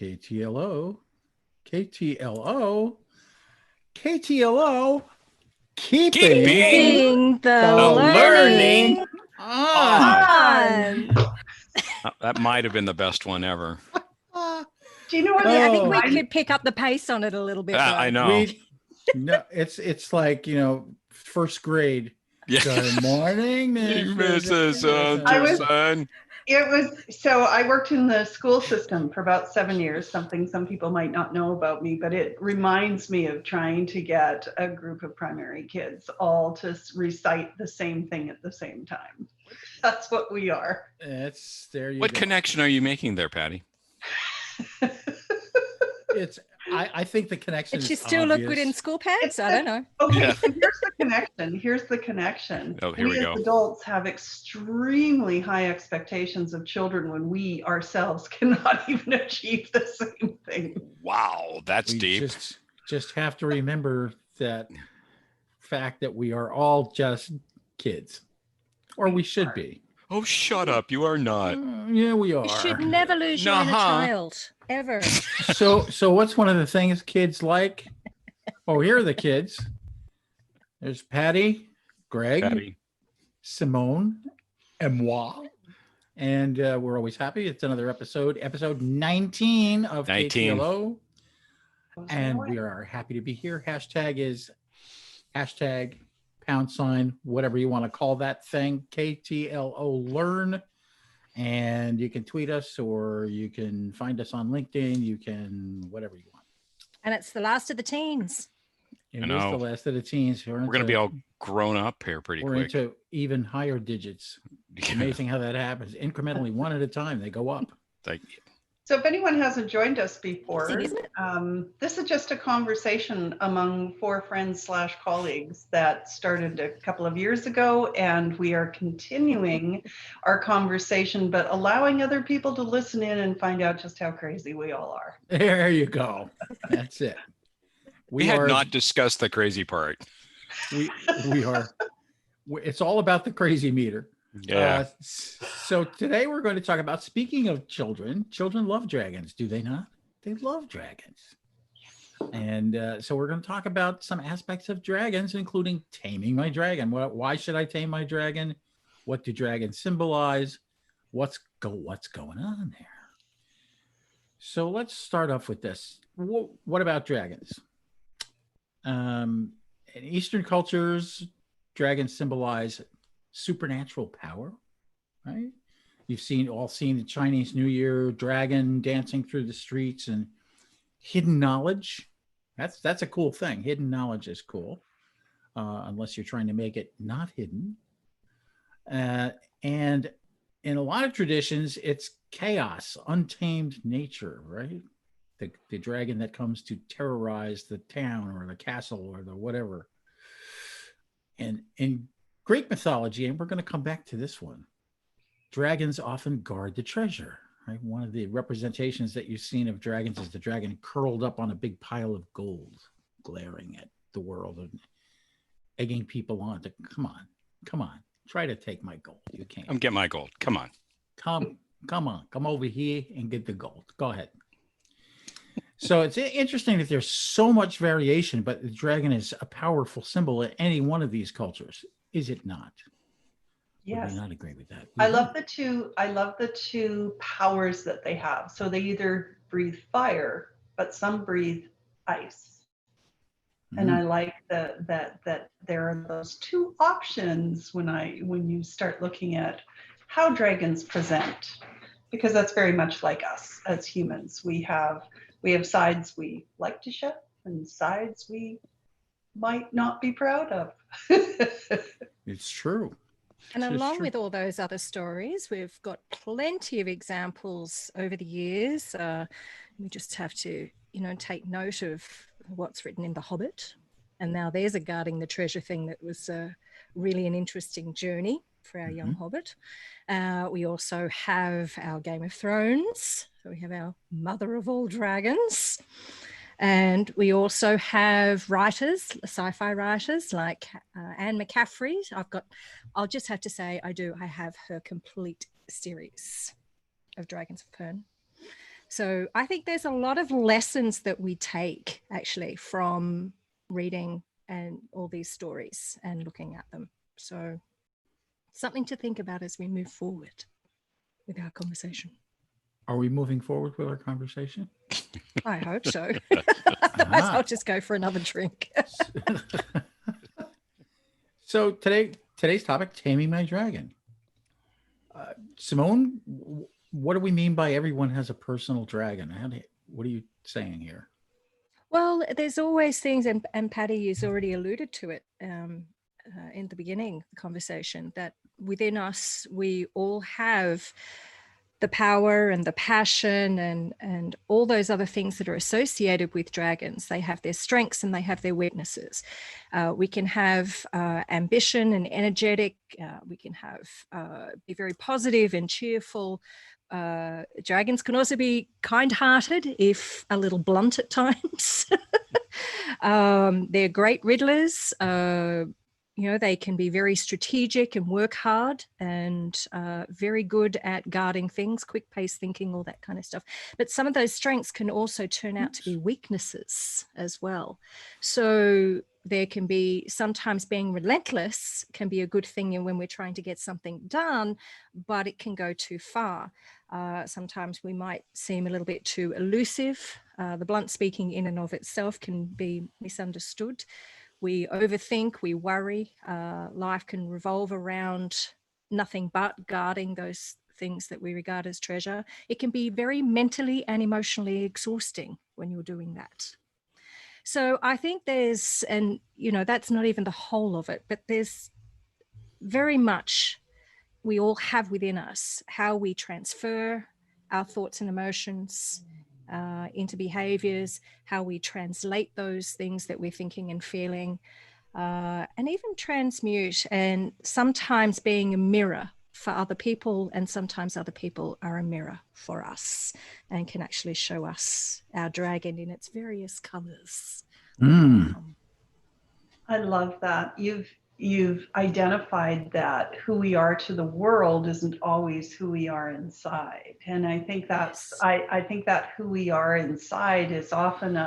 KTLO, KTLO, KTLO, keeping the learning on. That might have been the best one ever. Do you know what? I think we could pick up the pace on it a little bit. I know. No, it's like, first grade. Yeah. Good morning, So I worked in the school system for about 7 years, something some people might not know about me, but it reminds me of trying to get a group of primary kids all to recite the same thing at the same time. That's what we are. What connection are you making there, Patty? I think the connection Did is she still obvious. look good in school pants? I don't know. Okay, yeah. So here's the connection. Oh, here we go. As adults have extremely high expectations of children when we ourselves cannot even achieve the same thing. Wow, that's deep. Just have to remember that fact that we are all just kids, or we should be. Oh, shut up. You are not. Yeah, we are. You should never lose your inner child, ever. So what's one of the things kids like? Oh, here are the kids. There's Patty, Greg, Simone, and moi. And we're always happy. It's another episode 19 of KTLO. And we are happy to be here. Hashtag is hashtag #, whatever you want to call that thing, KTLO Learn. And you can tweet us, or you can find us on LinkedIn. You can whatever you want. And it's the last of the teens. It is the last of the teens. We're going to be all grown up here pretty quick. We're into even higher digits. It's amazing how that happens. Incrementally, one at a time, they go up. So if anyone hasn't joined us before, this is just a conversation among 4 friends / colleagues that started a couple of years ago, and we are continuing our conversation, but allowing other people to listen in and find out just how crazy we all are. There you go. That's it. We had not discussed the crazy part. We are. It's all about the crazy meter. Yeah. So today we're going to talk about, speaking of children love dragons, do they not? They love dragons. And so we're going to talk about some aspects of dragons, including taming my dragon. Why should I tame my dragon? What do dragons symbolize? What's going on there? So let's start off with this. What about dragons? In Eastern cultures, dragons symbolize supernatural power, right? You've all seen the Chinese New Year dragon dancing through the streets, and hidden knowledge. That's a cool thing. Hidden knowledge is cool, unless you're trying to make it not hidden. And in a lot of traditions, it's chaos, untamed nature, right? The dragon that comes to terrorize the town or the castle or the whatever. And in Greek mythology, and we're going to come back to this one, dragons often guard the treasure, right? One of the representations that you've seen of dragons is the dragon curled up on a big pile of gold, glaring at the world and egging people on to, come on, try to take my gold. You can't. Get my gold. Come on. Come over here and get the gold. Go ahead. So it's interesting that there's so much variation, but the dragon is a powerful symbol in any one of these cultures. Is it not? Yes. Would you not agree with that? I love the two powers that they have. So they either breathe fire, but some breathe ice. Mm-hmm. And I like that there are those two options when you start looking at how dragons present, because that's very much like us as humans. We have sides we like to show and sides we might not be proud of. It's true. And along with all those other stories, we've got plenty of examples over the years. We just have to, take note of what's written in The Hobbit. And now there's a guarding the treasure thing that was really an interesting journey for our young Hobbit. We also have our Game of Thrones. So we have our mother of all dragons. And we also have writers, sci-fi writers like Anne McCaffrey. I'll just have to say I have her complete series of Dragons of Pern. So I think there's a lot of lessons that we take actually from reading and all these stories and looking at them. So something to think about as we move forward with our conversation. Are we moving forward with our conversation? I hope so. Otherwise, I'll just go for another drink. So today's topic, taming my dragon. Simone, what do we mean by everyone has a personal dragon? What are you saying here? Well, there's always things, and Patty has already alluded to it in the beginning of the conversation, that within us, we all have the power and the passion and all those other things that are associated with dragons. They have their strengths and they have their weaknesses. We can have ambition and energetic. We can have be very positive and cheerful. Dragons can also be kind-hearted, if a little blunt at times. They're great riddlers. They can be very strategic and work hard and very good at guarding things, quick-paced thinking, all that kind of stuff. But some of those strengths can also turn out to be weaknesses as well. So there can be, sometimes being relentless can be a good thing when we're trying to get something done, but it can go too far. Sometimes we might seem a little bit too elusive. The blunt speaking in and of itself can be misunderstood. We overthink, we worry. Life can revolve around nothing but guarding those things that we regard as treasure. It can be very mentally and emotionally exhausting when you're doing that. So I think there's, and that's not even the whole of it, but there's very much, we all have within us how we transfer our thoughts and emotions into behaviors, how we translate those things that we're thinking and feeling, and even transmute, and sometimes being a mirror for other people, and sometimes other people are a mirror for us and can actually show us our dragon in its various colors. I love that. You've identified that who we are to the world isn't always who we are inside. And I think that's, yes. I think that who we are inside is often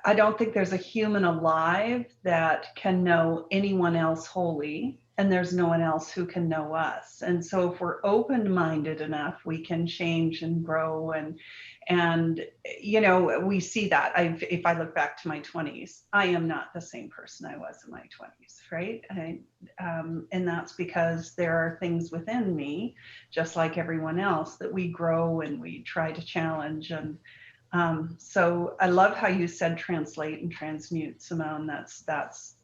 I don't think there's a human alive that can know anyone else wholly, and there's no one else who can know us. And so if we're open-minded enough, we can change and grow. And we see that. If I look back to my 20s, I am not the same person I was in my 20s, right? And that's because there are things within me, just like everyone else, that we grow and we try to challenge. And so I love how you said translate and transmute, Simone. That's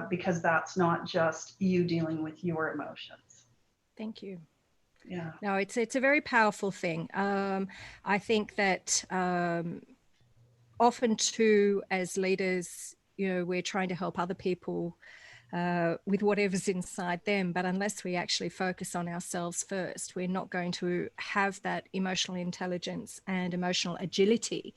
because that's not just you dealing with your emotions. Thank you. Yeah. No, it's a very powerful thing. I think that often too, as leaders, we're trying to help other people with whatever's inside them. But unless we actually focus on ourselves first, we're not going to have that emotional intelligence and emotional agility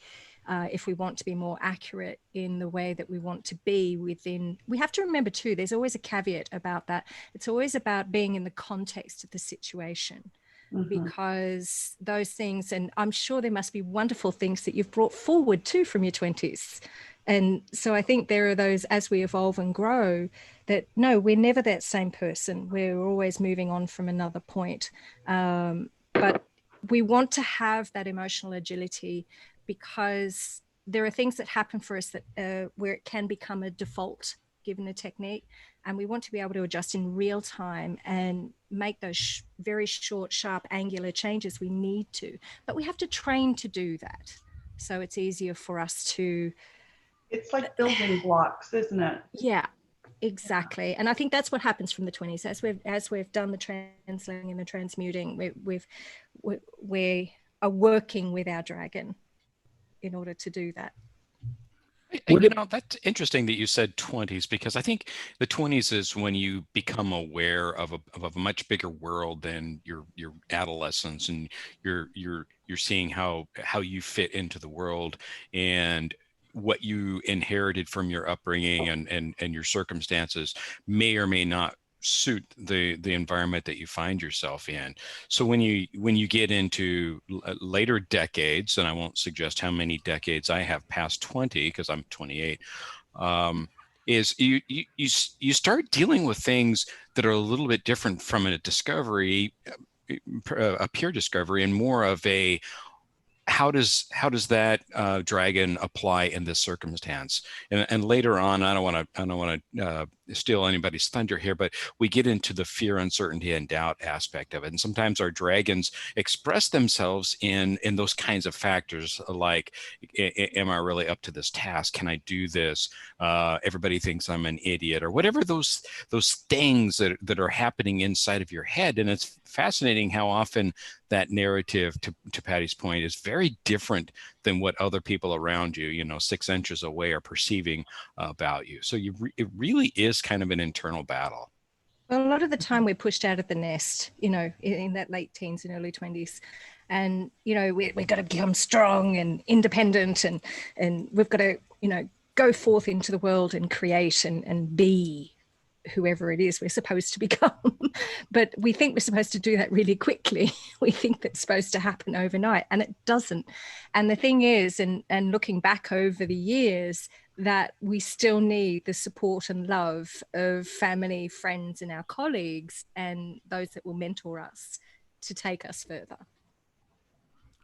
if we want to be more accurate in the way that we want to be within. We have to remember too, there's always a caveat about that. It's always about being in the context of the situation. Mm-hmm. Because those things, and I'm sure there must be wonderful things that you've brought forward too from your 20s. And so I think there are those, as we evolve and grow, that no, we're never that same person. We're always moving on from another point. But we want to have that emotional agility because there are things that happen for us that where it can become a default given the technique. And we want to be able to adjust in real time and make those very short, sharp, angular changes we need to. But we have to train to do that. So it's easier for us to... It's like building blocks, isn't it? Yeah, exactly. And I think that's what happens from the 20s. As we've done the translating and the transmuting, we are working with our dragon in order to do that. That's interesting that you said 20s, because I think the 20s is when you become aware of a much bigger world than your adolescence, and you're seeing how you fit into the world and what you inherited from your upbringing and your circumstances may or may not suit the environment that you find yourself in. So when you get into later decades, and I won't suggest how many decades I have past 20 because I'm 28, is you start dealing with things that are a little bit different from a discovery, a pure discovery, and more of a how does that dragon apply in this circumstance? And later on, I don't want to steal anybody's thunder here, but we get into the fear, uncertainty, and doubt aspect of it. And sometimes our dragons express themselves in those kinds of factors, like, am I really up to this task? Can I do this? Everybody thinks I'm an idiot, or whatever those things that are happening inside of your head. And it's fascinating how often that narrative, to Patty's point, is very different than what other people around you, 6 inches away, are perceiving about you. So it really is kind of an internal battle. Well, a lot of the time we're pushed out of the nest, in that late teens and early 20s. And, we've got to become strong and independent, and we've got to, go forth into the world and create and be whoever it is we're supposed to become. But we think we're supposed to do that really quickly. We think that's supposed to happen overnight, and it doesn't. And the thing is, and looking back over the years, that we still need the support and love of family, friends, and our colleagues, and those that will mentor us to take us further.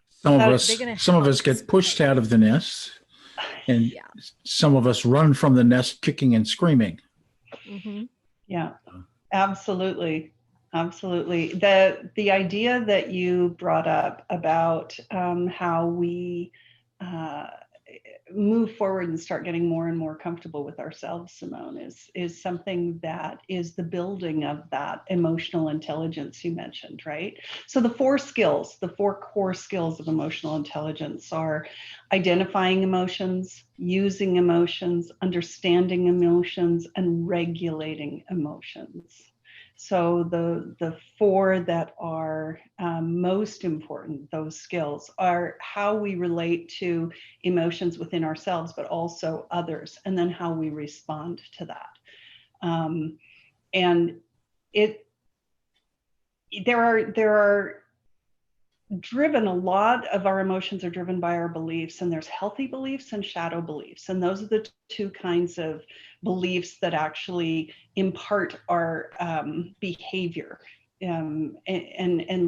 Some of us get pushed out of the nest, and some of us run from the nest kicking and screaming. Mm-hmm. Yeah, absolutely. Absolutely. The idea that you brought up about how we move forward and start getting more and more comfortable with ourselves, Simone, is something that is the building of that emotional intelligence you mentioned, right? So the 4 core skills of emotional intelligence are identifying emotions, using emotions, understanding emotions, and regulating emotions. So the 4 that are most important, those skills, are how we relate to emotions within ourselves, but also others, and then how we respond to that. And there are driven, a lot of our emotions are driven by our beliefs, and there's healthy beliefs and shadow beliefs. And those are the 2 kinds of beliefs that actually impart our behavior and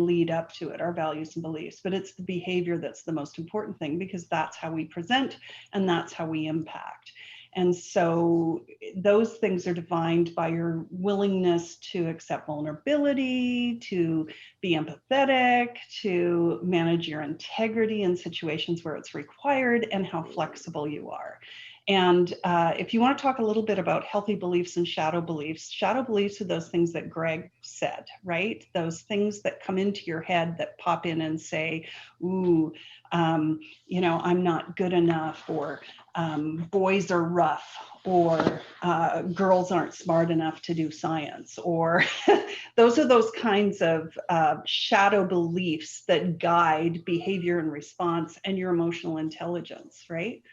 lead up to it, our values and beliefs. But it's the behavior that's the most important thing, because that's how we present and that's how we impact. And so those things are defined by your willingness to accept vulnerability, to be empathetic, to manage your integrity in situations where it's required, and how flexible you are. And if you want to talk a little bit about healthy beliefs and shadow beliefs are those things that Greg said, right? Those things that come into your head that pop in and say, ooh, I'm not good enough, or boys are rough, or girls aren't smart enough to do science, or those are those kinds of shadow beliefs that guide behavior and response and your emotional intelligence, right?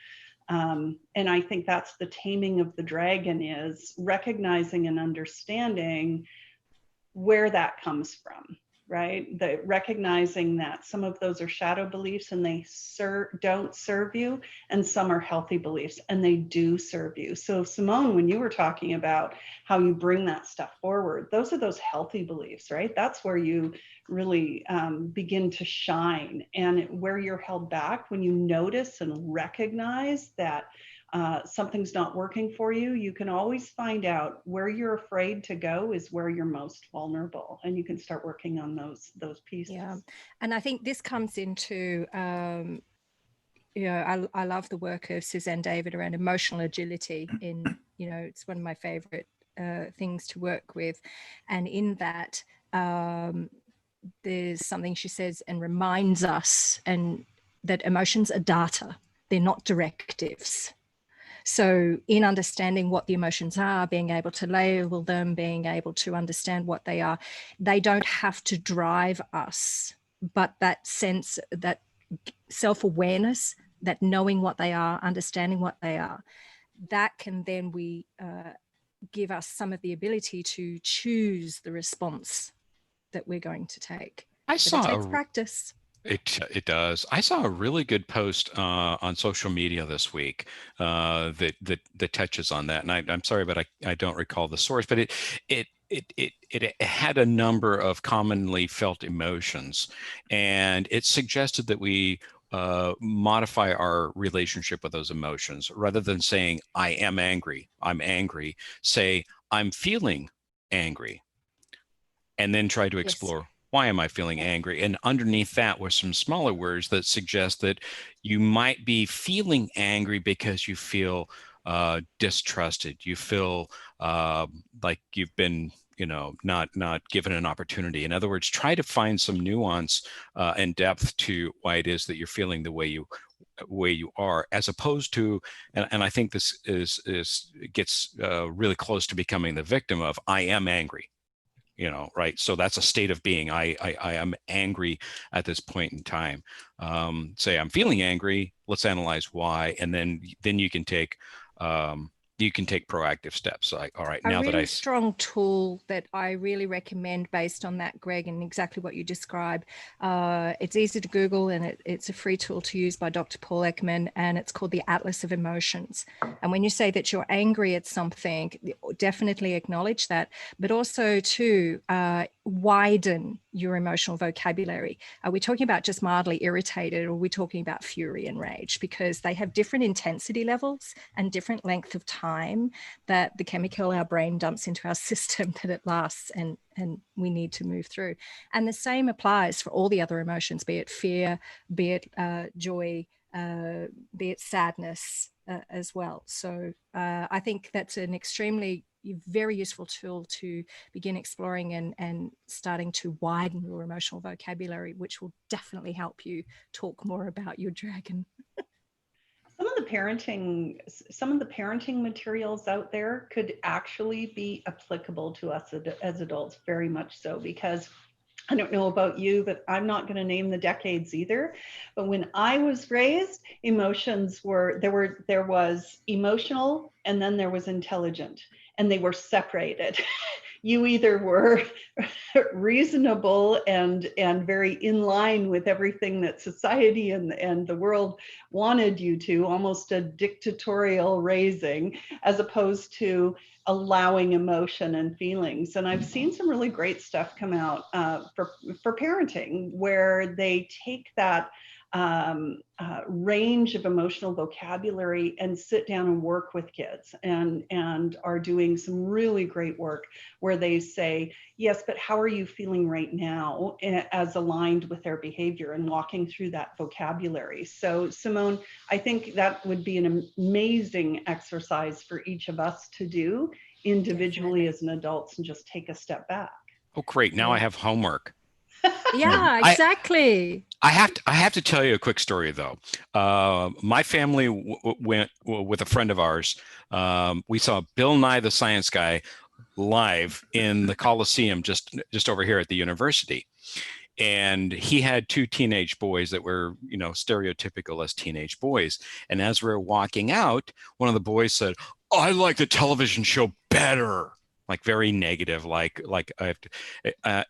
And I think that's the taming of the dragon, is recognizing and understanding where that comes from, right? Recognizing that some of those are shadow beliefs and they don't serve you, and some are healthy beliefs and they do serve you. So Simone, when you were talking about how you bring that stuff forward, those are those healthy beliefs, right? That's where you really begin to shine, and where you're held back, when you notice and recognize that something's not working for you, you can always find out where you're afraid to go is where you're most vulnerable, and you can start working on those pieces. Yeah, and I think this comes into I love the work of Suzanne David around emotional agility. It's one of my favorite things to work with, and in that there's something she says and reminds us, and that emotions are data, they're not directives. So in understanding what the emotions are, being able to label them, being able to understand what they are, they don't have to drive us, but that sense, that self-awareness, that knowing what they are, understanding what they are, that can then give us some of the ability to choose the response that we're going to take. I But saw it takes practice. It does. I saw a really good post on social media this week that touches on that, and I'm sorry, but I don't recall the source. But it had a number of commonly felt emotions, and it suggested that we modify our relationship with those emotions rather than saying I am angry, I'm angry. Say I'm feeling angry, and then try to Yes. explore why am I feeling angry? And underneath that were some smaller words that suggest that you might be feeling angry because you feel distrusted. You feel like you've been, not given an opportunity. In other words, try to find some nuance and depth to why it is that you're feeling the way you are, as opposed to, and I think this gets really close to becoming the victim of I am angry. Right? So that's a state of being. I am angry at this point in time. Say I'm feeling angry. Let's analyze why, and then you can take proactive steps. Like, all right, now A that really strong tool that I really recommend based on that, Greg, and exactly what you describe. It's easy to Google, and it's a free tool to use by Dr. Paul Ekman, and it's called the Atlas of Emotions. And when you say that you're angry at something, definitely acknowledge that, but also to widen your emotional vocabulary. Are we talking about just mildly irritated, or are we talking about fury and rage? Because they have different intensity levels and different length of time that the chemical our brain dumps into our system that it lasts and we need to move through. And the same applies for all the other emotions, be it fear, be it joy, be it sadness as well. So I think that's an extremely very useful tool to begin exploring and starting to widen your emotional vocabulary, which will definitely help you talk more about your dragon. Some of the parenting materials out there could actually be applicable to us as adults, very much so, because I don't know about you, but I'm not going to name the decades either. But when I was raised, emotions there was emotional, and then there was intelligent, and they were separated. You either were reasonable and very in line with everything that society and the world wanted you to, almost a dictatorial raising, as opposed to allowing emotion and feelings. And I've seen some really great stuff come out for parenting, where they take that range of emotional vocabulary and sit down and work with kids, and are doing some really great work where they say, yes, but how are you feeling right now, as aligned with their behavior, and walking through that vocabulary. So Simone, I think that would be an amazing exercise for each of us to do individually as an adults, and just take a step back. Oh, great. Now I have homework. Yeah, exactly. I have to tell you a quick story, though. My family went with a friend of ours. We saw Bill Nye the Science Guy live in the Coliseum just over here at the university. And he had two teenage boys that were, stereotypical as teenage boys. And as we were walking out, one of the boys said, "Oh, I like the television show better," like very negative, like I have to.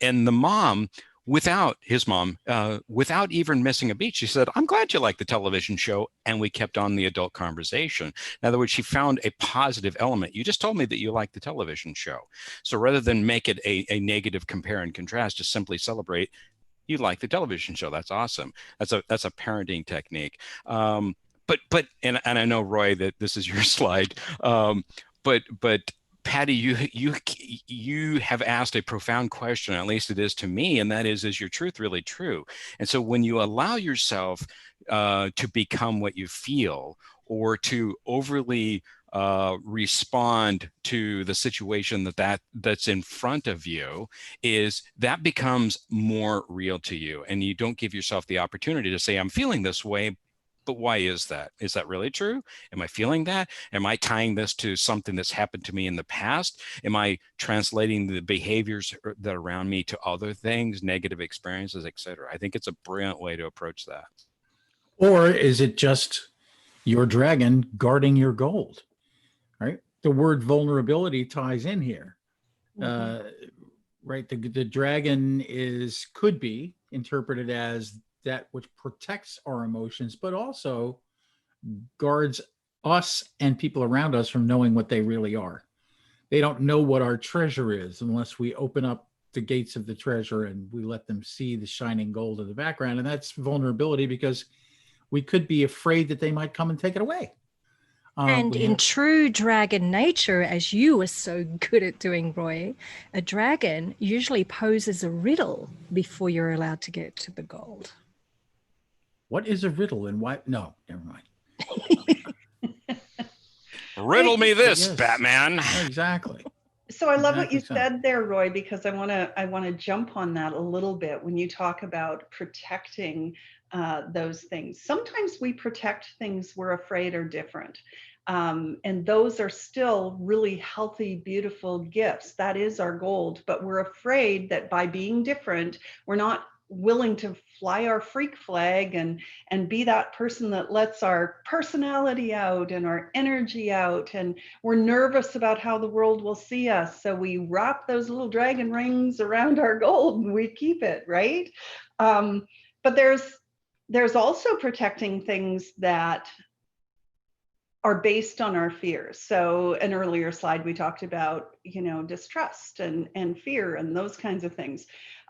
And the mom, without even missing a beat, she said, "I'm glad you like the television show." And we kept on the adult conversation. In other words, she found a positive element. You just told me that you like the television show. So rather than make it a negative compare and contrast, just simply celebrate, you like the television show. That's awesome. That's a parenting technique. But I know, Roy, that this is your slide. But Patty, you have asked a profound question, at least it is to me, and that is your truth really true? And so when you allow yourself to become what you feel, or to overly respond to the situation that's in front of you, is that becomes more real to you, and you don't give yourself the opportunity to say, "I'm feeling this way, but why is that? Is that really true? Am I feeling that? Am I tying this to something that's happened to me in the past? Am I translating the behaviors that are around me to other things, negative experiences, etc.?" I think it's a brilliant way to approach that. Or is it just your dragon guarding your gold? Right? the word vulnerability ties in here. Mhm. Right. The dragon could be interpreted as that which protects our emotions, but also guards us and people around us from knowing what they really are. They don't know what our treasure is unless we open up the gates of the treasure and we let them see the shining gold in the background. And that's vulnerability, because we could be afraid that they might come and take it away. And in true dragon nature, as you were so good at doing, Roy, a dragon usually poses a riddle before you're allowed to get to the gold. What is a riddle and why? No, never mind. Riddle me this, Yes. Batman. Exactly. So I love what Exactly you so. said there, Roy, because I want to jump on that a little bit when you talk about protecting those things. Sometimes we protect things we're afraid are different. And those are still really healthy, beautiful gifts. That is our gold. But we're afraid that by being different, we're not willing to fly our freak flag and be that person that lets our personality out and our energy out, and we're nervous about how the world will see us, so we wrap those little dragon rings around our gold and we keep it, right? But there's also protecting things that are based on our fears. So an earlier slide we talked about, distrust and fear and those kinds of things.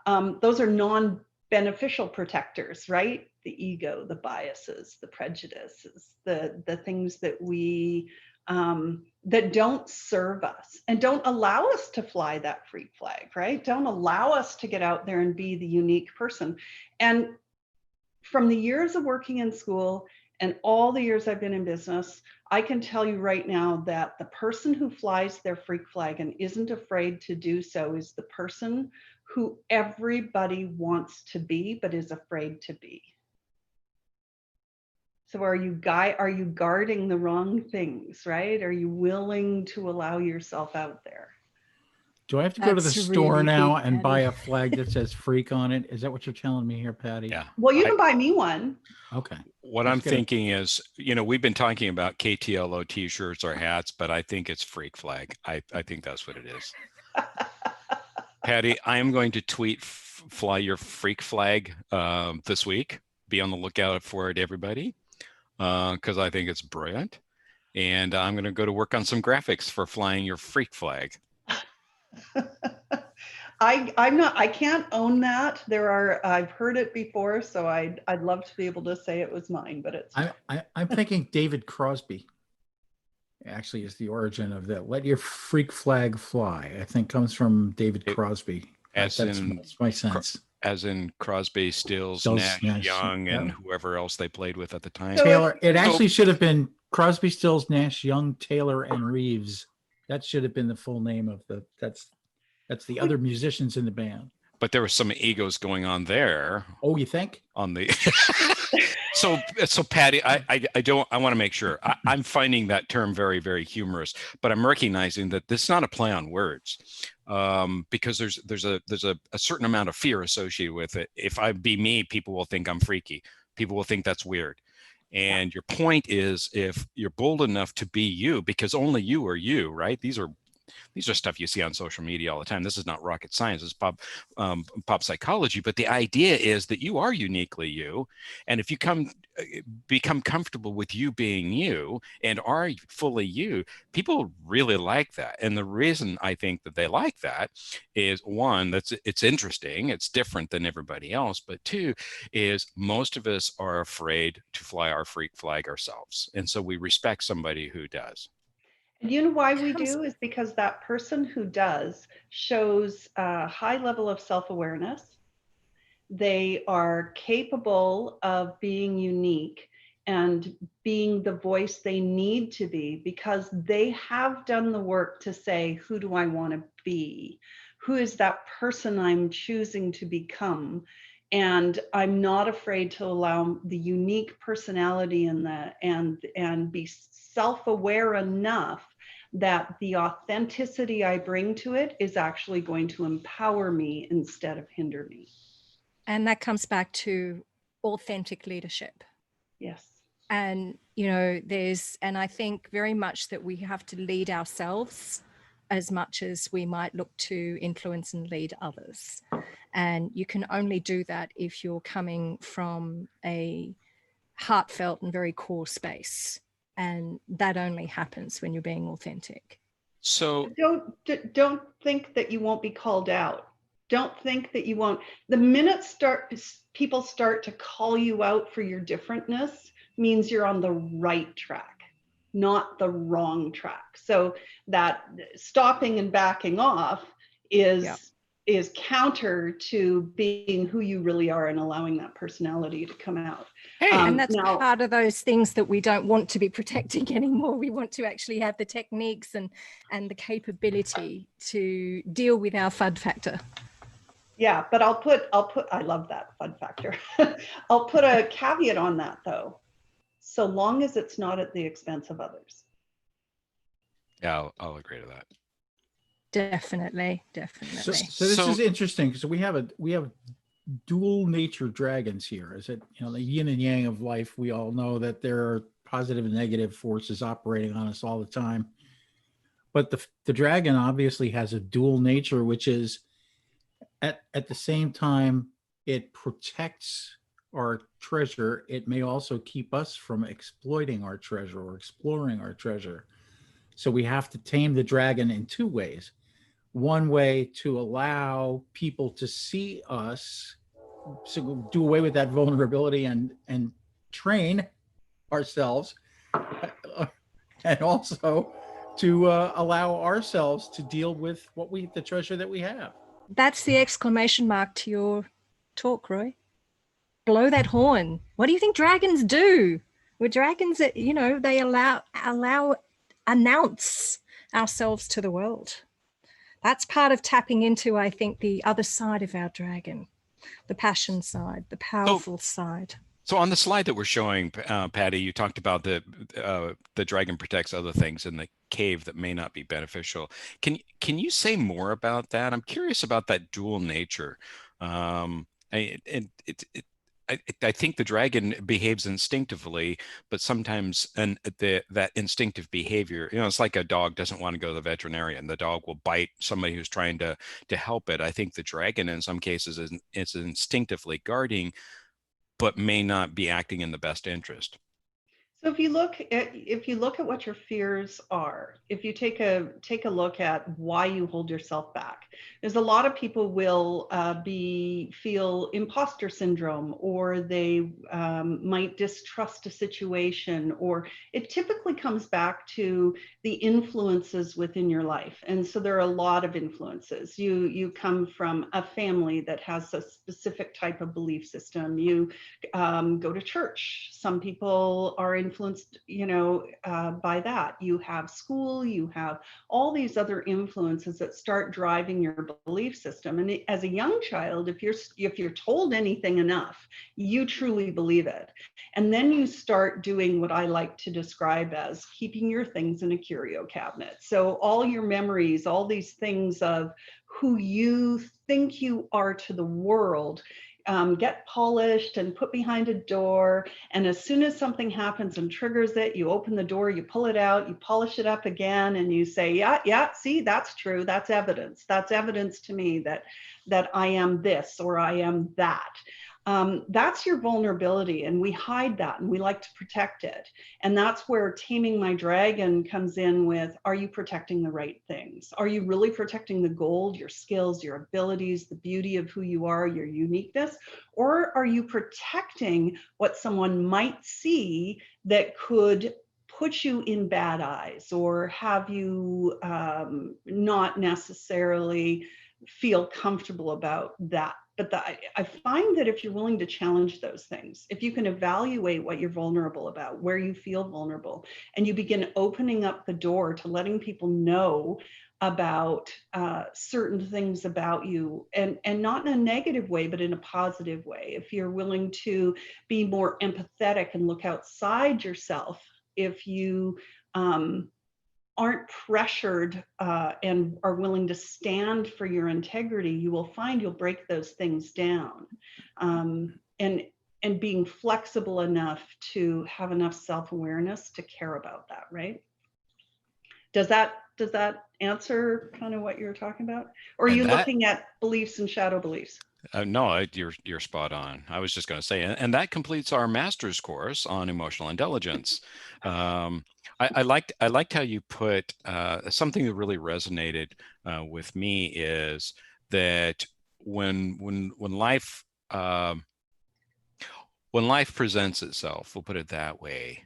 Those are non-beneficial protectors, right? The ego, the biases, the prejudices, the things that we that don't serve us and don't allow us to fly that freak flag, right? Don't allow us to get out there and be the unique person. And from the years of working in school and all the years I've been in business, I can tell you right now that the person who flies their freak flag and isn't afraid to do so is the person who everybody wants to be, but is afraid to be. So are you guarding the wrong things, right? Are you willing to allow yourself out there? Do I have to go to the That's store really now big, and buy Patty. a flag that says freak on it? Is that what you're telling me here, Patty? Yeah. Well, you can buy me one. Okay. What Let's I'm get it. thinking is, we've been talking about KTLO t-shirts or hats, but I think it's freak flag. I think that's what it is. Patty, I am going to tweet fly your freak flag this week. Be on the lookout for it, everybody, because I think it's brilliant. And I'm going to go to work on some graphics for flying your freak flag. I can't own that. I've heard it before, so I'd love to be able to say it was mine, but it's not. I'm thinking David Crosby actually is the origin of that. Let your freak flag fly. I think comes from David Crosby. That's my sense. As in Crosby, Stills, Nash, Young, and whoever else they played with at the time. Taylor. It actually should have been Crosby, Stills, Nash, Young, Taylor, and Reeves. That should have been the full name of that's the other musicians in the band. But there were some egos going on there. Oh, you think? On the so Patty, I want to make sure I'm finding that term very, very humorous, but I'm recognizing that this is not a play on words, because there's a certain amount of fear associated with it. If I be me, people will think I'm freaky. People will think that's weird. And your point is, if you're bold enough to be you, because only you are you, right? These are stuff you see on social media all the time. This is not rocket science. It's pop psychology. But the idea is that you are uniquely you. And if you become comfortable with you being you and are fully you, people really like that. And the reason I think that they like that is, one, it's interesting. It's different than everybody else. But two is most of us are afraid to fly our freak flag ourselves. And so we respect somebody who does. And you know why we do is because that person who does shows a high level of self-awareness. They are capable of being unique and being the voice they need to be, because they have done the work to say, who do I want to be? Who is that person I'm choosing to become? And I'm not afraid to allow the unique personality in that and be self-aware enough that the authenticity I bring to it is actually going to empower me instead of hinder me. And that comes back to authentic leadership. Yes. And you know, and I think very much that we have to lead ourselves as much as we might look to influence and lead others. And you can only do that if you're coming from a heartfelt and very core space. And that only happens when you're being authentic. So Don't think that you won't be called out. Don't think that you won't. The minute people start to call you out for your differentness means you're on the right track, not the wrong track. So that stopping and backing off is counter to being who you really are and allowing that personality to come out. hey, And that's part of those things that we don't want to be protecting anymore. We want to actually have the techniques and the capability to deal with our FUD factor. Yeah, but I'll put, I love that FUD factor. I'll put a caveat on that though. So long as it's not at the expense of others. yeah, I'll agree to that. Definitely. So this is interesting because we have dual nature dragons here. Is it, you know, the yin and yang of life? We all know that there are positive and negative forces operating on us all the time. But the dragon obviously has a dual nature, which is at the same time it protects our treasure. It may also keep us from exploiting our treasure or exploring our treasure. So we have to tame the dragon in two ways. One way to allow people to see us, so do away with that vulnerability and train ourselves, and also to allow ourselves to deal with the treasure that we have. That's the exclamation mark to your talk, Roy. Blow that horn. What do you think dragons do? We're dragons that, you know, they announce ourselves to the world. That's part of tapping into, I think, the other side of our dragon, the passion side, the powerful side. So on the slide that we're showing, Patty, you talked about the dragon protects other things in the cave that may not be beneficial. Can you say more about that? I'm curious about that dual nature. I think the dragon behaves instinctively, but sometimes that instinctive behavior, you know, it's like a dog doesn't want to go to the veterinarian. The dog will bite somebody who's trying to help it. I think the dragon in some cases is instinctively guarding, but may not be acting in the best interest. So if you look at what your fears are, if you take a look at why you hold yourself back, there's a lot of people will feel imposter syndrome, or they might distrust a situation, or it typically comes back to the influences within your life. And so there are a lot of influences. You come from a family that has a specific type of belief system. You go to church. Some people are influenced, you know, by that. You have school, you have all these other influences that start driving your belief system. And as a young child, if you're told anything enough, you truly believe it. And then you start doing what I like to describe as keeping your things in a curio cabinet. So all your memories, all these things of who you think you are to the world, get polished and put behind a door. And as soon as something happens and triggers it, you open the door, you pull it out, you polish it up again, and you say, yeah, see, that's true. That's evidence. That's evidence to me that I am this or I am that. That's your vulnerability, and we hide that and we like to protect it. And that's where taming my dragon comes in with, are you protecting the right things? Are you really protecting the gold, your skills, your abilities, the beauty of who you are, your uniqueness? Or are you protecting what someone might see that could put you in bad eyes, or have you not necessarily feel comfortable about that? But I find that if you're willing to challenge those things, if you can evaluate what you're vulnerable about, where you feel vulnerable, and you begin opening up the door to letting people know about certain things about you, and not in a negative way, but in a positive way. If you're willing to be more empathetic and look outside yourself, if you aren't pressured and are willing to stand for your integrity, you will find you'll break those things down. And and being flexible enough to have enough self-awareness to care about that, right? Does that answer kind of what you're talking about? Or are And you that looking at beliefs and shadow beliefs? no, you're spot on. I was just going to say, and that completes our master's course on emotional intelligence. I liked how you put something that really resonated with me is that when life when life presents itself, we'll put it that way,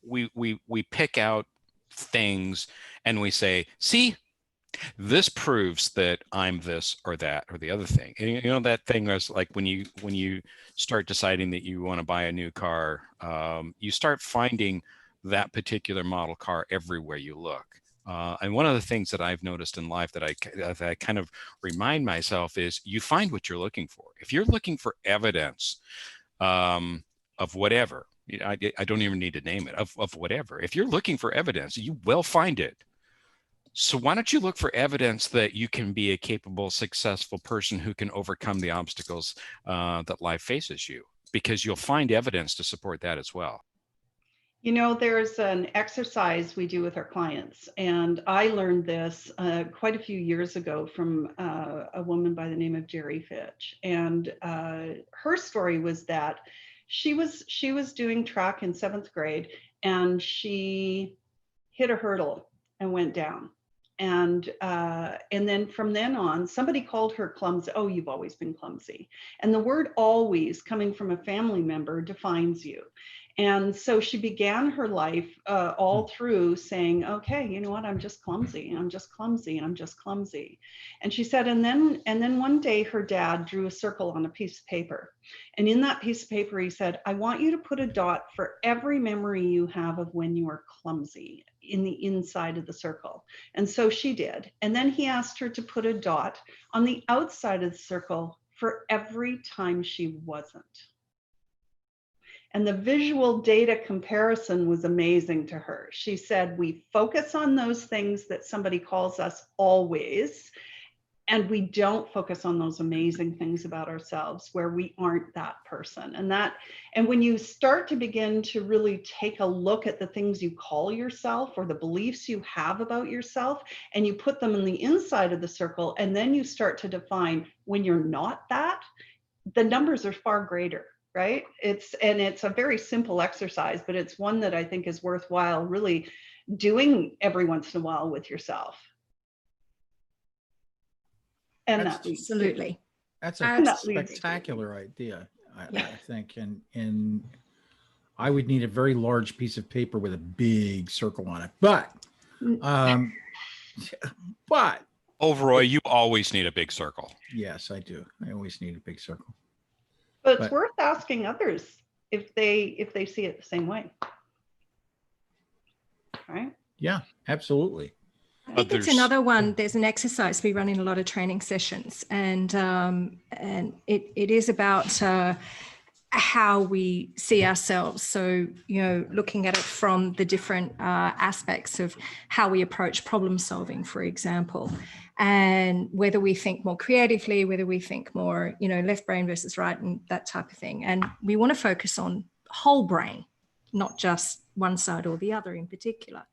we pick out things and we say, see, this proves that I'm this or that or the other thing. And you know that thing is like when you start deciding that you want to buy a new car, you start finding that particular model car everywhere you look. And one of the things that I've noticed in life that I kind of remind myself is you find what you're looking for. If you're looking for evidence of whatever, I don't even need to name it, of whatever. If you're looking for evidence, you will find it. So why don't you look for evidence that you can be a capable, successful person who can overcome the obstacles that life faces you? Because you'll find evidence to support that as well. You know, there's an exercise we do with our clients, and I learned this quite a few years ago from a woman by the name of Jerry Fitch. And her story was that she was doing track in 7th grade, and she hit a hurdle and went down. And then from then on, somebody called her clumsy. Oh, you've always been clumsy. And the word always, coming from a family member, defines you. And so she began her life all through saying, okay, you know what, I'm just clumsy, I'm just clumsy, I'm just clumsy. And she said, and then one day her dad drew a circle on a piece of paper. And in that piece of paper, he said, I want you to put a dot for every memory you have of when you were clumsy in the inside of the circle. And so she did. And then he asked her to put a dot on the outside of the circle for every time she wasn't. And the visual data comparison was amazing to her. She said, we focus on those things that somebody calls us always, and we don't focus on those amazing things about ourselves where we aren't that person. And when you start to begin to really take a look at the things you call yourself or the beliefs you have about yourself, and you put them in the inside of the circle, and then you start to define when you're not that, the numbers are far greater. Right? It's a very simple exercise, but it's one that I think is worthwhile really doing every once in a while with yourself. And Absolutely. That's a spectacular idea, I think. And I would need a very large piece of paper with a big circle on it. But Oh, Roy, you always need a big circle. Yes, I do. I always need a big circle. But it's worth asking others if they see it the same way. Right? Yeah, absolutely. I think it's another one. There's an exercise we run in a lot of training sessions, and it is about how we see ourselves. So, you know, looking at it from the different aspects of how we approach problem solving, for example, and whether we think more creatively, whether we think more, you know, left brain versus right and that type of thing. And we want to focus on whole brain, not just one side or the other in particular.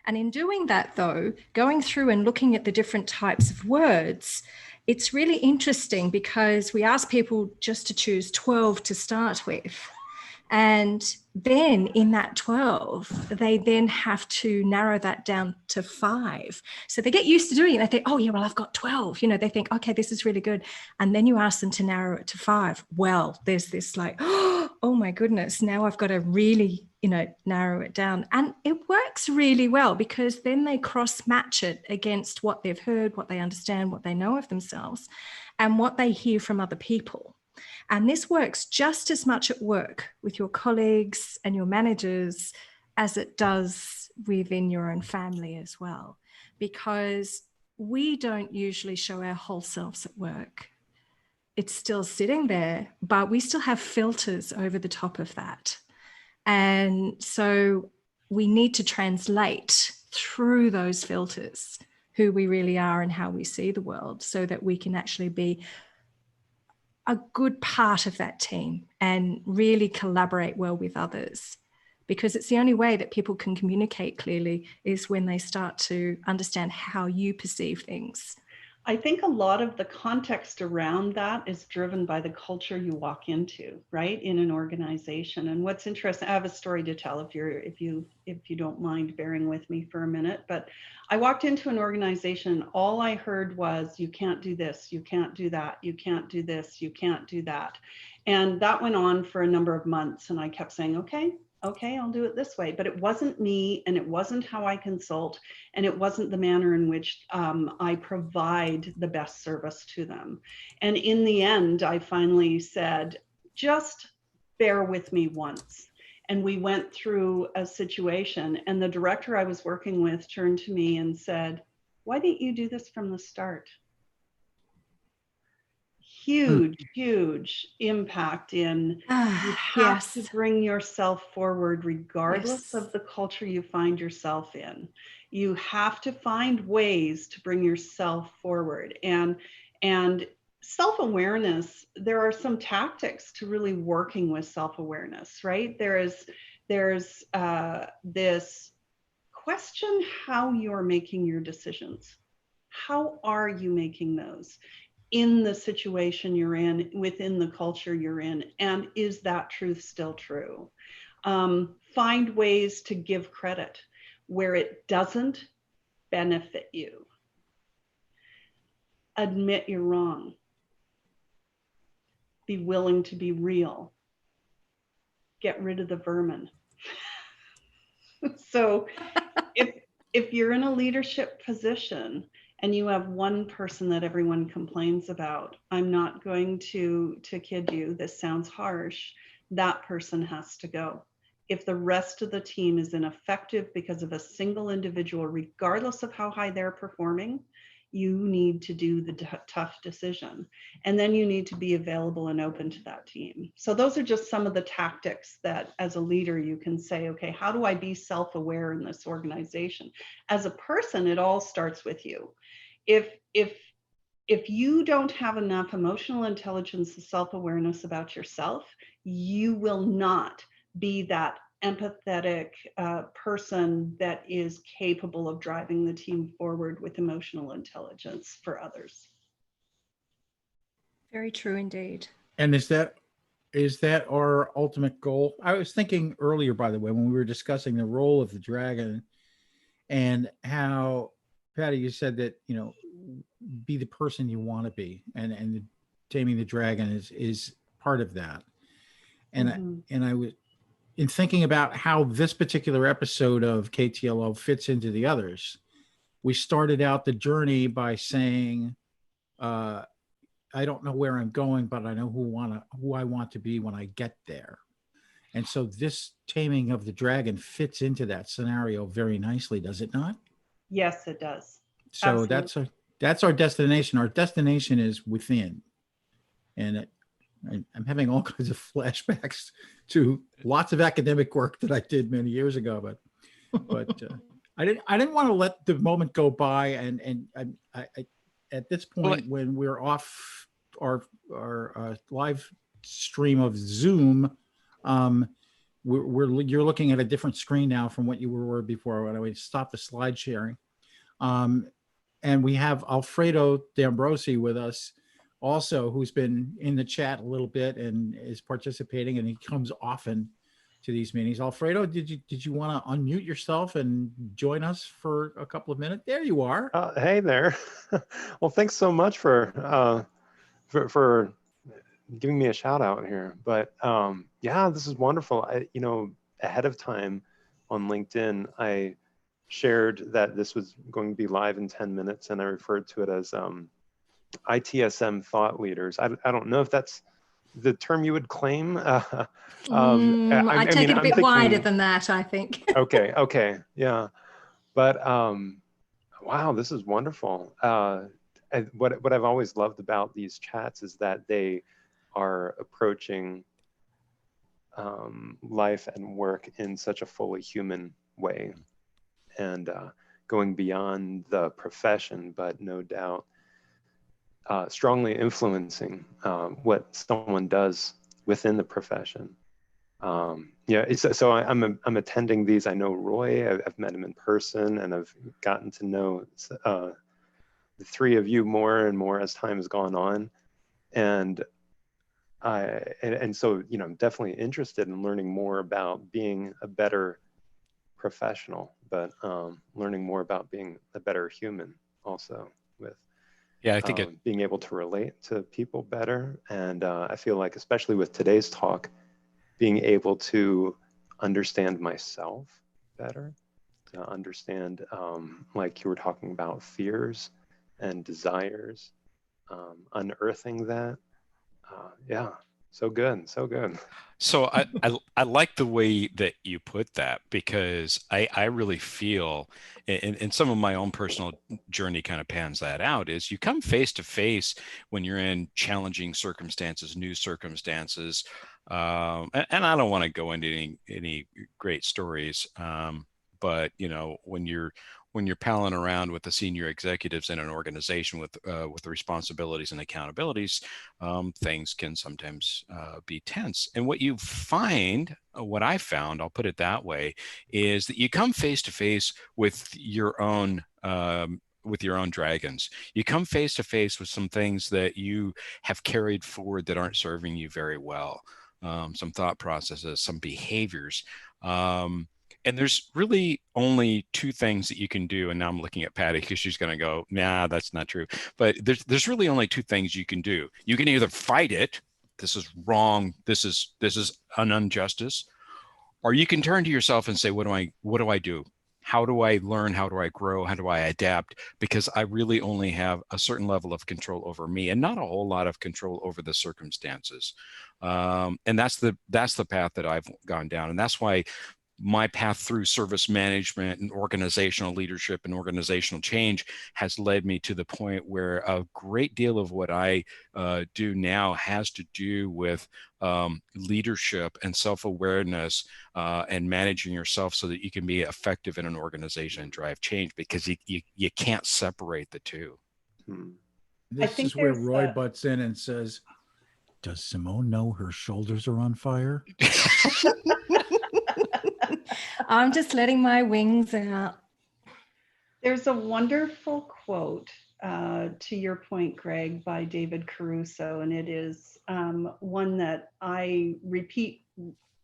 And in doing that, though, going through and looking at the different types of words, it's really interesting because we ask people just to choose 12 to start with. And then in that 12, they then have to narrow that down to 5. So they get used to doing it. They think, oh, yeah, well, I've got 12. You know, they think, okay, this is really good. And then you ask them to narrow it to 5. Well, there's this like, oh, my goodness, now I've got to really, you know, narrow it down. And it works really well because then they cross match it against what they've heard, what they understand, what they know of themselves, and what they hear from other people. And this works just as much at work with your colleagues and your managers as it does within your own family as well, because we don't usually show our whole selves at work. It's still sitting there, but we still have filters over the top of that. And so we need to translate through those filters who we really are and how we see the world so that we can actually be a good part of that team and really collaborate well with others, because it's the only way that people can communicate clearly is when they start to understand how you perceive things. I think a lot of the context around that is driven by the culture you walk into, right, in an organization. And what's interesting, I have a story to tell if you don't mind bearing with me for a minute. But I walked into an organization, all I heard was, you can't do this, you can't do that, you can't do this, you can't do that. And that went on for a number of months. And I kept saying, okay, I'll do it this way. But it wasn't me, and it wasn't how I consult, and it wasn't the manner in which I provide the best service to them. And in the end, I finally said, just bear with me once. And we went through a situation, and the director I was working with turned to me and said, why didn't you do this from the start? Huge impact in you have to bring yourself forward regardless of the culture you find yourself in. You have to find ways to bring yourself forward. And self-awareness, there are some tactics to really working with self-awareness, right? There's this question how you're making your decisions. How are you making those? In the situation you're in, within the culture you're in, and is that truth still true? Find ways to give credit where it doesn't benefit you. Admit you're wrong. Be willing to be real. Get rid of the vermin. So if you're in a leadership position, and you have one person that everyone complains about, I'm not going to kid you, this sounds harsh, that person has to go. If the rest of the team is ineffective because of a single individual, regardless of how high they're performing, you need to do the tough decision. And then you need to be available and open to that team. So those are just some of the tactics that as a leader you can say, okay, how do I be self-aware in this organization? As a person, it all starts with you. If you don't have enough emotional intelligence and self-awareness about yourself, you will not be that empathetic person that is capable of driving the team forward with emotional intelligence for others. Very true indeed. And is that our ultimate goal? I was thinking earlier, by the way, when we were discussing the role of the dragon and how, Patty, you said that, be the person you want to be, and taming the dragon is part of that. And I was in thinking about how this particular episode of KTLO fits into the others. We started out the journey by saying, I don't know where I'm going, but I know who I want to be when I get there. And so this taming of the dragon fits into that scenario very nicely, does it not? Yes, it does. So Absolutely. that's our destination. Our destination is within. And I'm having all kinds of flashbacks to lots of academic work that I did many years ago, but I didn't want to let the moment go by. And I at this point, when we're off our live stream of Zoom, you're looking at a different screen now from what you were before. When I stopped the slide sharing, and we have Alfredo D'Ambrosi with us also, who's been in the chat a little bit and is participating, and he comes often to these meetings. Alfredo, did you want to unmute yourself and join us for a couple of minutes? There you are. Hey there. Well, thanks so much for giving me a shout out here. But yeah, this is wonderful. Ahead of time on LinkedIn, I shared that this was going to be live in 10 minutes, and I referred to it as ITSM thought leaders. I don't know if that's the term you would claim. I take it a bit wider than that, I think. Okay, yeah. But wow, this is wonderful. What I've always loved about these chats is that they are approaching life and work in such a fully human way, and going beyond the profession, but no doubt strongly influencing what someone does within the profession. So I'm attending these. I know Roy. I've met him in person, and I've gotten to know the three of you more and more as time has gone on, and so I'm definitely interested in learning more about being a better professional, but learning more about being a better human also, with Yeah, I think being able to relate to people better. And I feel like, especially with today's talk, being able to understand myself better, to understand, like you were talking about, fears and desires, unearthing that. Yeah, so good, so good. So I like the way that you put that, because I really feel, and some of my own personal journey kind of pans that out, is you come face to face when you're in challenging circumstances, new circumstances. And I don't want to go into any great stories, but when you're palling around with the senior executives in an organization with the responsibilities and accountabilities, things can sometimes be tense. And what you find, what I found, I'll put it that way, is that you come face to face with your own dragons. You come face to face with some things that you have carried forward that aren't serving you very well. Some thought processes, some behaviors. And there's really only two things that you can do. And now I'm looking at Patty, because she's going to go, nah, that's not true. But there's really only two things you can do. You can either fight it, this is wrong, this is an injustice, or you can turn to yourself and say, what do I do? How do I learn? How do I grow? How do I adapt? Because I really only have a certain level of control over me, and not a whole lot of control over the circumstances. And that's the path that I've gone down. And that's why my path through service management and organizational leadership and organizational change has led me to the point where a great deal of what I do now has to do with leadership and self-awareness, and managing yourself so that you can be effective in an organization and drive change, because you can't separate the two. This is where Roy butts in and says, does Simone know her shoulders are on fire? I'm just letting my wings out. There's a wonderful quote, to your point, Greg, by David Caruso, and it is one that I repeat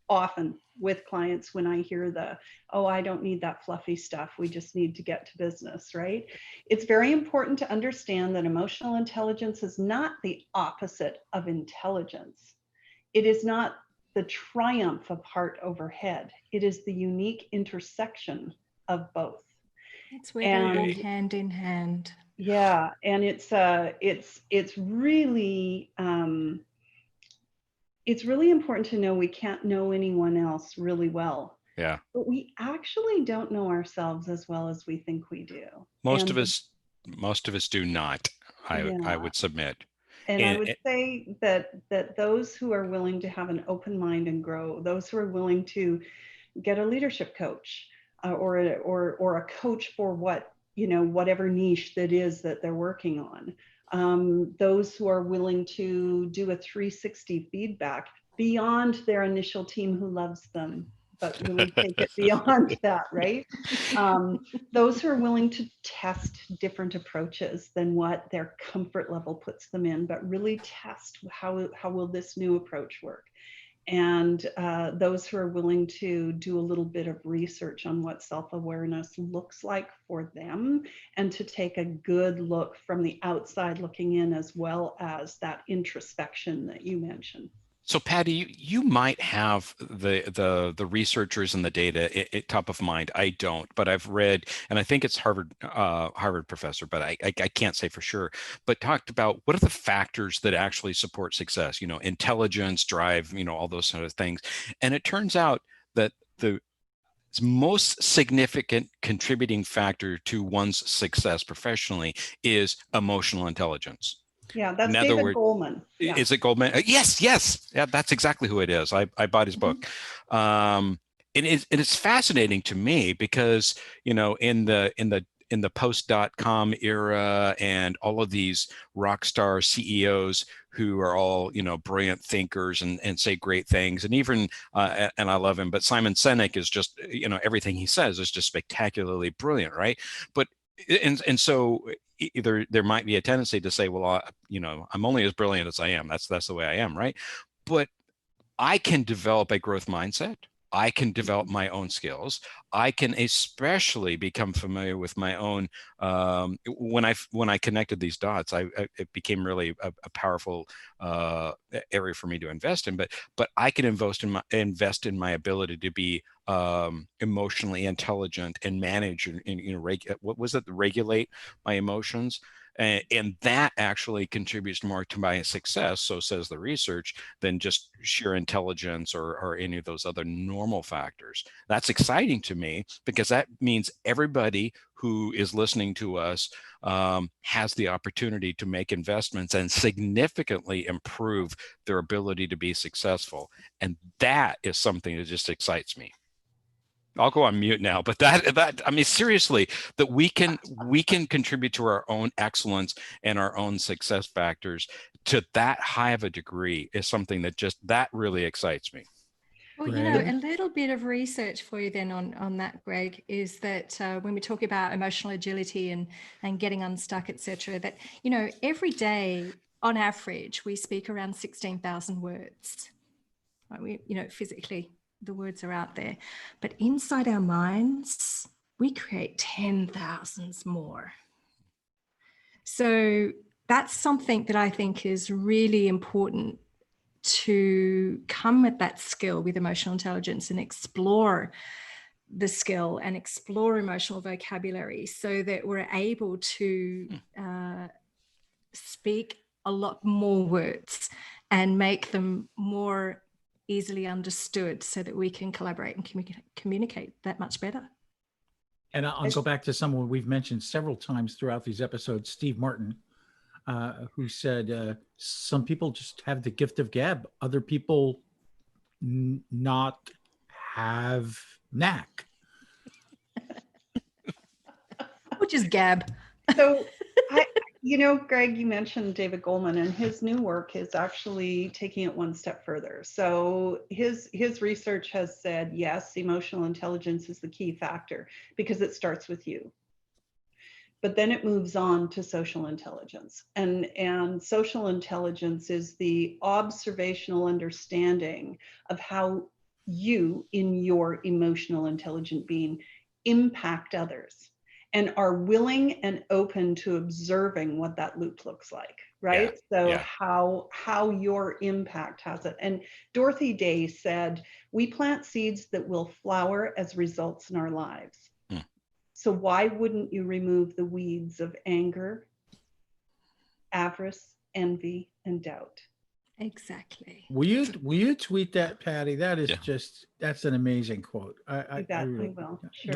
often with clients when I hear I don't need that fluffy stuff, we just need to get to business, right? It's very important to understand that emotional intelligence is not the opposite of intelligence. It is not the triumph of heart over head. It is the unique intersection of both. It's where they go hand in hand. Yeah, and it's really important to know we can't know anyone else really well. Yeah. But we actually don't know ourselves as well as we think we do. Most of us do not. I would submit. And I would say that those who are willing to have an open mind and grow, those who are willing to get a leadership coach, or a coach for whatever niche that is that they're working on, those who are willing to do a 360 feedback beyond their initial team who loves them, but really take it beyond that, right? Those who are willing to test different approaches than what their comfort level puts them in, but really test how will this new approach work? And those who are willing to do a little bit of research on what self-awareness looks like for them, and to take a good look from the outside looking in, as well as that introspection that you mentioned. So Patty, you might have the researchers and the data top of mind. I don't, but I've read, and I think it's Harvard professor, but I can't say for sure, but talked about what are the factors that actually support success, intelligence, drive, all those sort of things. And it turns out that the most significant contributing factor to one's success professionally is emotional intelligence. Yeah, that's David Goleman. Yeah. Is it Goleman? Yes. Yeah, that's exactly who it is. I bought his book. And it's fascinating to me because, in the in the post.com era, and all of these rock star CEOs who are all, brilliant thinkers and say great things. And even, and I love him, but Simon Sinek is just, everything he says is just spectacularly brilliant, right? But, and so either there might be a tendency to say, well, I'm only as brilliant as I am. That's the way I am, right? But I can develop a growth mindset. I can develop my own skills. I can especially become familiar with my own. When I connected these dots, it became really a powerful area for me to invest in. But I can invest in my ability to be emotionally intelligent and manage and what was it? Regulate my emotions. And that actually contributes more to my success, so says the research, than just sheer intelligence or any of those other normal factors. That's exciting to me because that means everybody who is listening to us has the opportunity to make investments and significantly improve their ability to be successful. And that is something that just excites me. I'll go on mute now, but that I mean, seriously, that we can contribute to our own excellence and our own success factors to that high of a degree is something that really excites me. Well, Greg? a little bit of research for you then on that, Greg, is that when we talk about emotional agility and getting unstuck, etc., that, every day on average, we speak around 16,000 words. Right? We, physically, the words are out there, but inside our minds, we create 10,000s more. So that's something that I think is really important, to come at that skill with emotional intelligence and explore the skill and explore emotional vocabulary so that we're able to speak a lot more words and make them more easily understood so that we can collaborate and communicate that much better. And I'll go back to someone we've mentioned several times throughout these episodes, Steve Martin, who said some people just have the gift of gab. Other people not have knack. Which is gab. So Greg, you mentioned David Goleman, and his new work is actually taking it one step further. So his research has said, yes, emotional intelligence is the key factor because it starts with you. But then it moves on to social intelligence. And social intelligence is the observational understanding of how you, in your emotional intelligent being, impact others and are willing and open to observing what that loop looks like, right? How your impact has it. And Dorothy Day said, we plant seeds that will flower as results in our lives. So why wouldn't you remove the weeds of anger, avarice, envy, and doubt? Exactly. Will you tweet that, Patty? That is that's an amazing quote. I really will. Sure.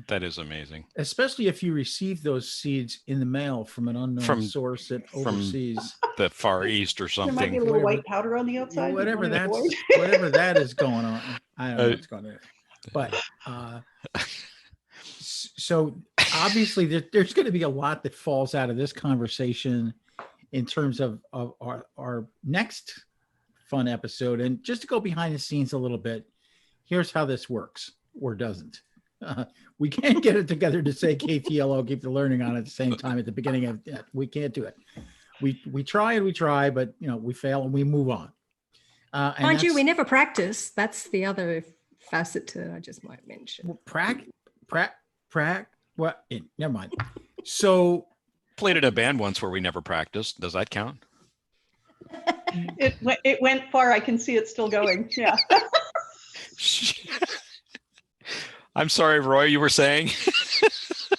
That is amazing. Especially if you receive those seeds in the mail from an unknown source that overseas, the Far East or something. There might be a little white powder on the outside. Whatever that is going on. I don't know what's going on. But so obviously there's going to be a lot that falls out of this conversation in terms of our next fun episode. And just to go behind the scenes a little bit, here's how this works or doesn't. We can't get it together to say KTLO, keep the learning on at the same time at the beginning of it. We can't do it. We try, but we fail and we move on. Mind you, we never practice. That's the other facet to I just might mention. What? Never mind. So played in a band once where we never practiced. Does that count? It went far. I can see it still going. Yeah. I'm sorry, Roy, you were saying?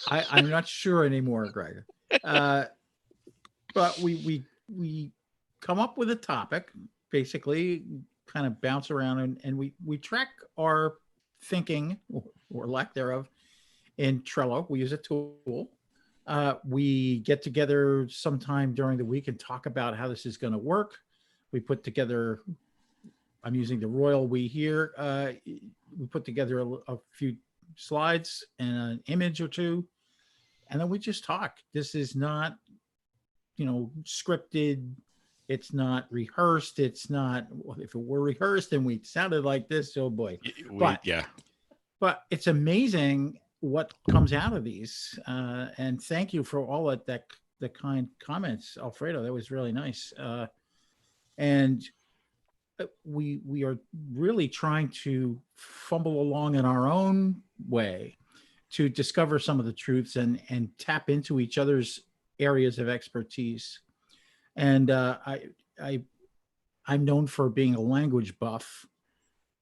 I'm not sure anymore, Greg. But we come up with a topic, basically kind of bounce around and we track our thinking or lack thereof in Trello. We use a tool. We get together sometime during the week and talk about how this is going to work. We put together, I'm using the royal we here. We put together a few slides and an image or two. and then we just talk. This is not, scripted. It's not rehearsed. It's not, well, if it were rehearsed and we sounded like this, oh boy. Yeah. But it's amazing what comes out of these. And thank you for all of the kind comments, Alfredo. That was really nice. And we are really trying to fumble along in our own way to discover some of the truths and tap into each other's areas of expertise. And I'm known for being a language buff,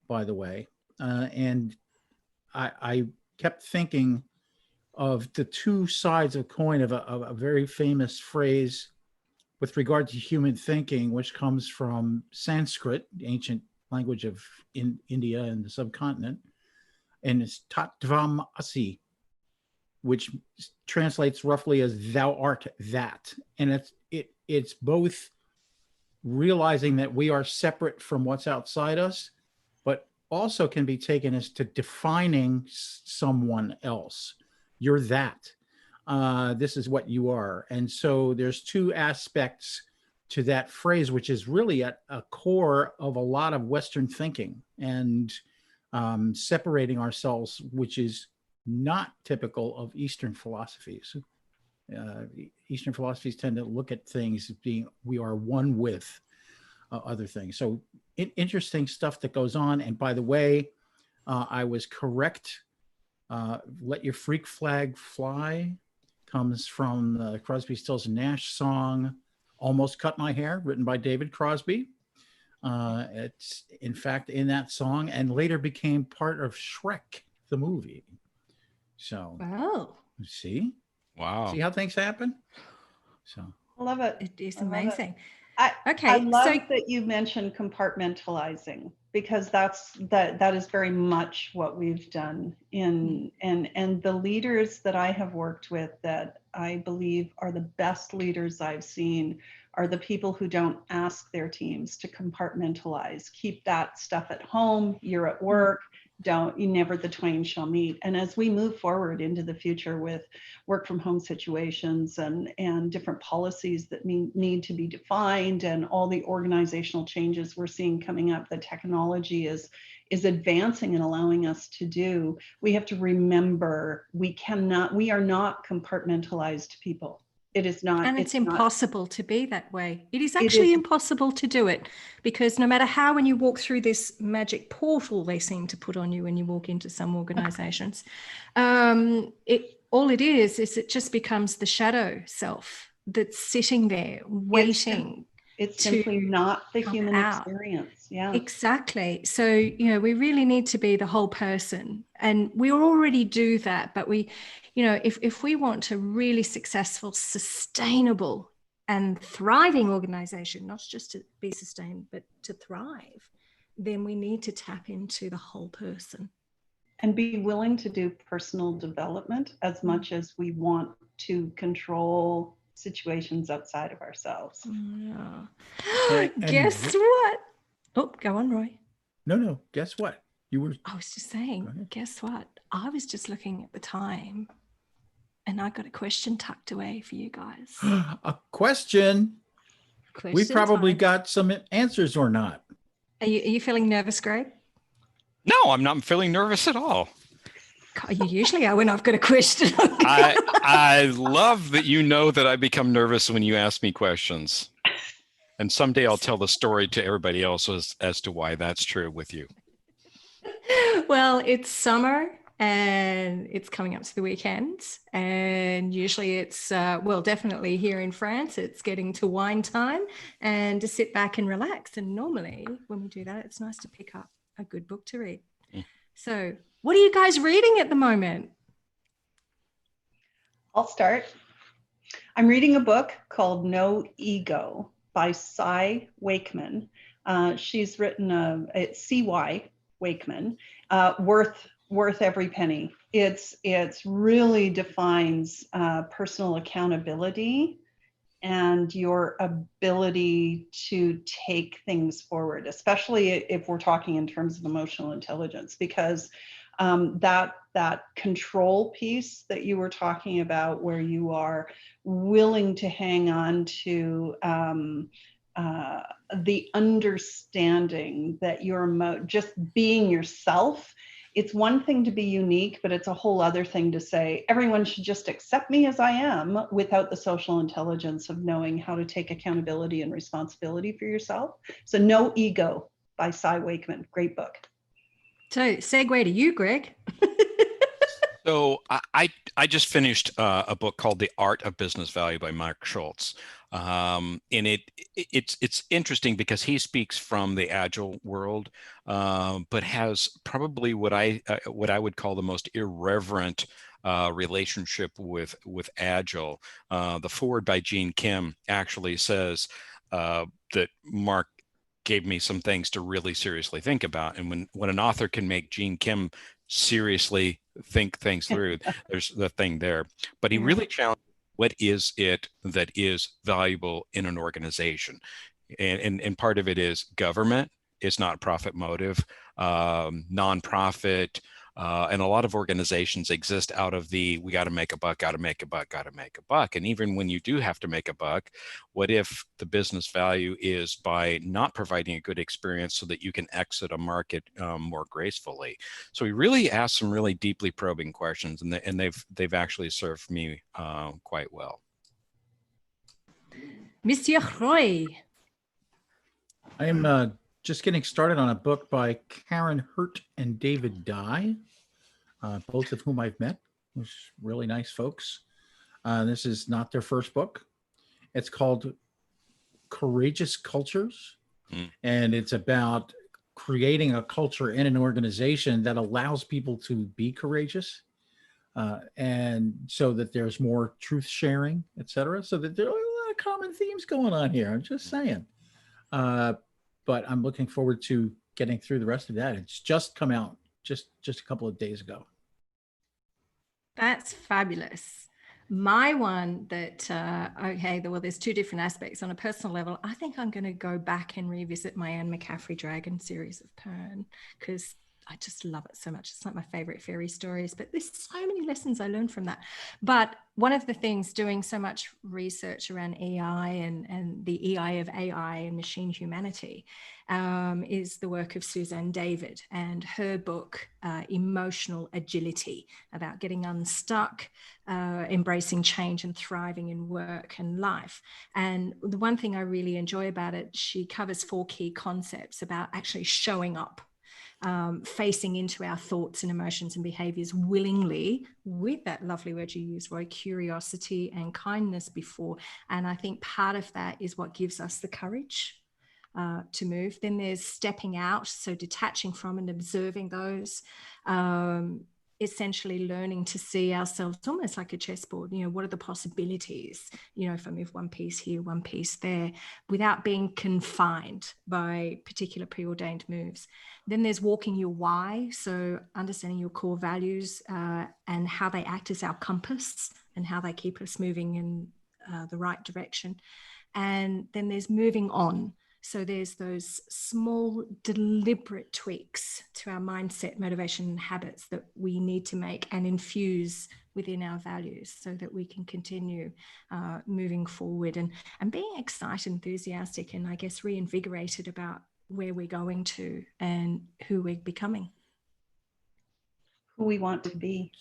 by the way. And I kept thinking of the two sides of coin of a very famous phrase with regard to human thinking, which comes from Sanskrit, the ancient language of India and the subcontinent, and it's Tattvam Asi, which translates roughly as "thou art that," and it's both realizing that we are separate from what's outside us, but also can be taken as to defining someone else. You're that. This is what you are. And so there's two aspects to that phrase, which is really at a core of a lot of Western thinking and separating ourselves, which is not typical of Eastern philosophies. Eastern philosophies tend to look at things as being, we are one with other things. So interesting stuff that goes on. And by the way, I was correct. Let Your Freak Flag Fly comes from the Crosby, Stills and Nash song, Almost Cut My Hair, written by David Crosby. It's in fact in that song and later became part of Shrek, the movie. So, Wow. see Wow. how things happen? So I love it. It is I love it. amazing. Okay, I love that you mentioned compartmentalizing, because that is very much what we've done and the leaders that I have worked with that I believe are the best leaders I've seen are the people who don't ask their teams to compartmentalize. Keep that stuff at home. You're at work. You never the twain shall meet. And as we move forward into the future with work from home situations and different policies that need to be defined and all the organizational changes we're seeing coming up, the technology is advancing and allowing us to do, we have to remember we are not compartmentalized people. It is not. And it's impossible to be that way. It is actually impossible to do it, because no matter how, when you walk through this magic portal they seem to put on you when you walk into some organizations, all it is it just becomes the shadow self that's sitting there waiting. It's simply not the human experience. Yeah, exactly. So, we really need to be the whole person, and we already do that. But we, if we want a really successful, sustainable and thriving organization, not just to be sustained, but to thrive, then we need to tap into the whole person. And be willing to do personal development as much as we want to control situations outside of ourselves. Yeah. Guess what? Oh, go on, Roy. No. Guess what? I was just saying, guess what? I was just looking at the time and I got a question tucked away for you guys. A question? We probably got some answers or not. Are you feeling nervous, Greg? No, I'm not feeling nervous at all. You usually are when I've got a question. I love that you know that I become nervous when you ask me questions. And someday I'll tell the story to everybody else as to why that's true with you. Well, it's summer and it's coming up to the weekend. And usually it's, definitely here in France, it's getting to wine time and to sit back and relax. And normally when we do that, it's nice to pick up a good book to read. So what are you guys reading at the moment? I'll start. I'm reading a book called No Ego by Cy Wakeman. She's written it's C.Y. Wakeman, worth every penny. It's really defines personal accountability and your ability to take things forward, especially if we're talking in terms of emotional intelligence, because That control piece that you were talking about, where you are willing to hang on to the understanding that you're just being yourself. It's one thing to be unique, but it's a whole other thing to say everyone should just accept me as I am, without the social intelligence of knowing how to take accountability and responsibility for yourself. So No Ego by Cy Wakeman. Great book. So segue to you, Greg. So I just finished a book called The Art of Business Value by Mark Schultz. And it's interesting because he speaks from the agile world, but has probably what I would call the most irreverent relationship with agile. The foreword by Gene Kim actually says that Mark gave me some things to really seriously think about. And when an author can make Gene Kim seriously think things through, there's the thing there. But he really challenged, what is it that is valuable in an organization? And part of it is government is not profit motive, nonprofit, and a lot of organizations exist out of the, we got to make a buck, got to make a buck, got to make a buck. And even when you do have to make a buck, what if the business value is by not providing a good experience so that you can exit a market more gracefully? So we really asked some really deeply probing questions, and they've actually served me quite well. Monsieur Roy. I am just getting started on a book by Karen Hurt and David Dye, both of whom I've met. Those really nice folks. This is not their first book. It's called Courageous Cultures, and it's about creating a culture in an organization that allows people to be courageous, and so that there's more truth sharing, et cetera, so that there are a lot of common themes going on here. I'm just saying. But I'm looking forward to getting through the rest of that. It's just come out just a couple of days ago. That's fabulous. My one that, well, there's two different aspects. On a personal level, I think I'm going to go back and revisit my Anne McCaffrey Dragon series of Pern, because I just love it so much. It's like my favorite fairy stories, but there's so many lessons I learned from that. But one of the things, doing so much research around EI and the EI of AI and machine humanity, is the work of Suzanne David and her book, Emotional Agility, about getting unstuck, embracing change and thriving in work and life. And the one thing I really enjoy about it, she covers 4 key concepts about actually showing up, facing into our thoughts and emotions and behaviors willingly, with that lovely word you used, Roy, curiosity and kindness before. And I think part of that is what gives us the courage to move. Then there's stepping out, so detaching from and observing those, essentially learning to see ourselves almost like a chessboard. What are the possibilities, if I move one piece here, one piece there, without being confined by particular preordained moves. Then there's walking your why, so understanding your core values and how they act as our compass and how they keep us moving in the right direction. And then there's moving on. So there's those small, deliberate tweaks to our mindset, motivation, and habits that we need to make and infuse within our values so that we can continue moving forward and being excited, enthusiastic, and I guess reinvigorated about where we're going to and who we're becoming. Who we want to be.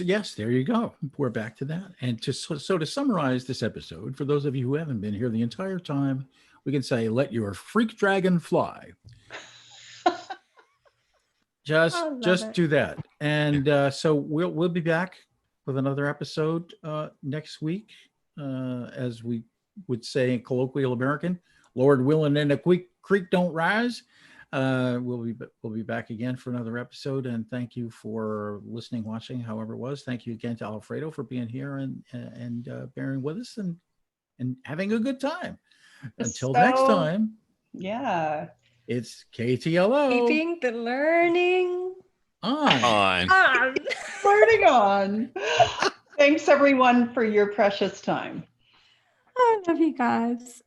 Yes, there you go. We're back to that. And to summarize this episode, for those of you who haven't been here the entire time, we can say, let your freak dragon fly. Just do that. And so we'll be back with another episode next week. As we would say in colloquial American, Lord willing and the creek don't rise. We'll be back again for another episode. And thank you for listening, watching, however it was. Thank you again to Alfredo for being here and bearing with us and having a good time. Until next time. Yeah. It's KTLO. Keeping the learning on. Learning on. Thanks everyone for your precious time. I love you guys.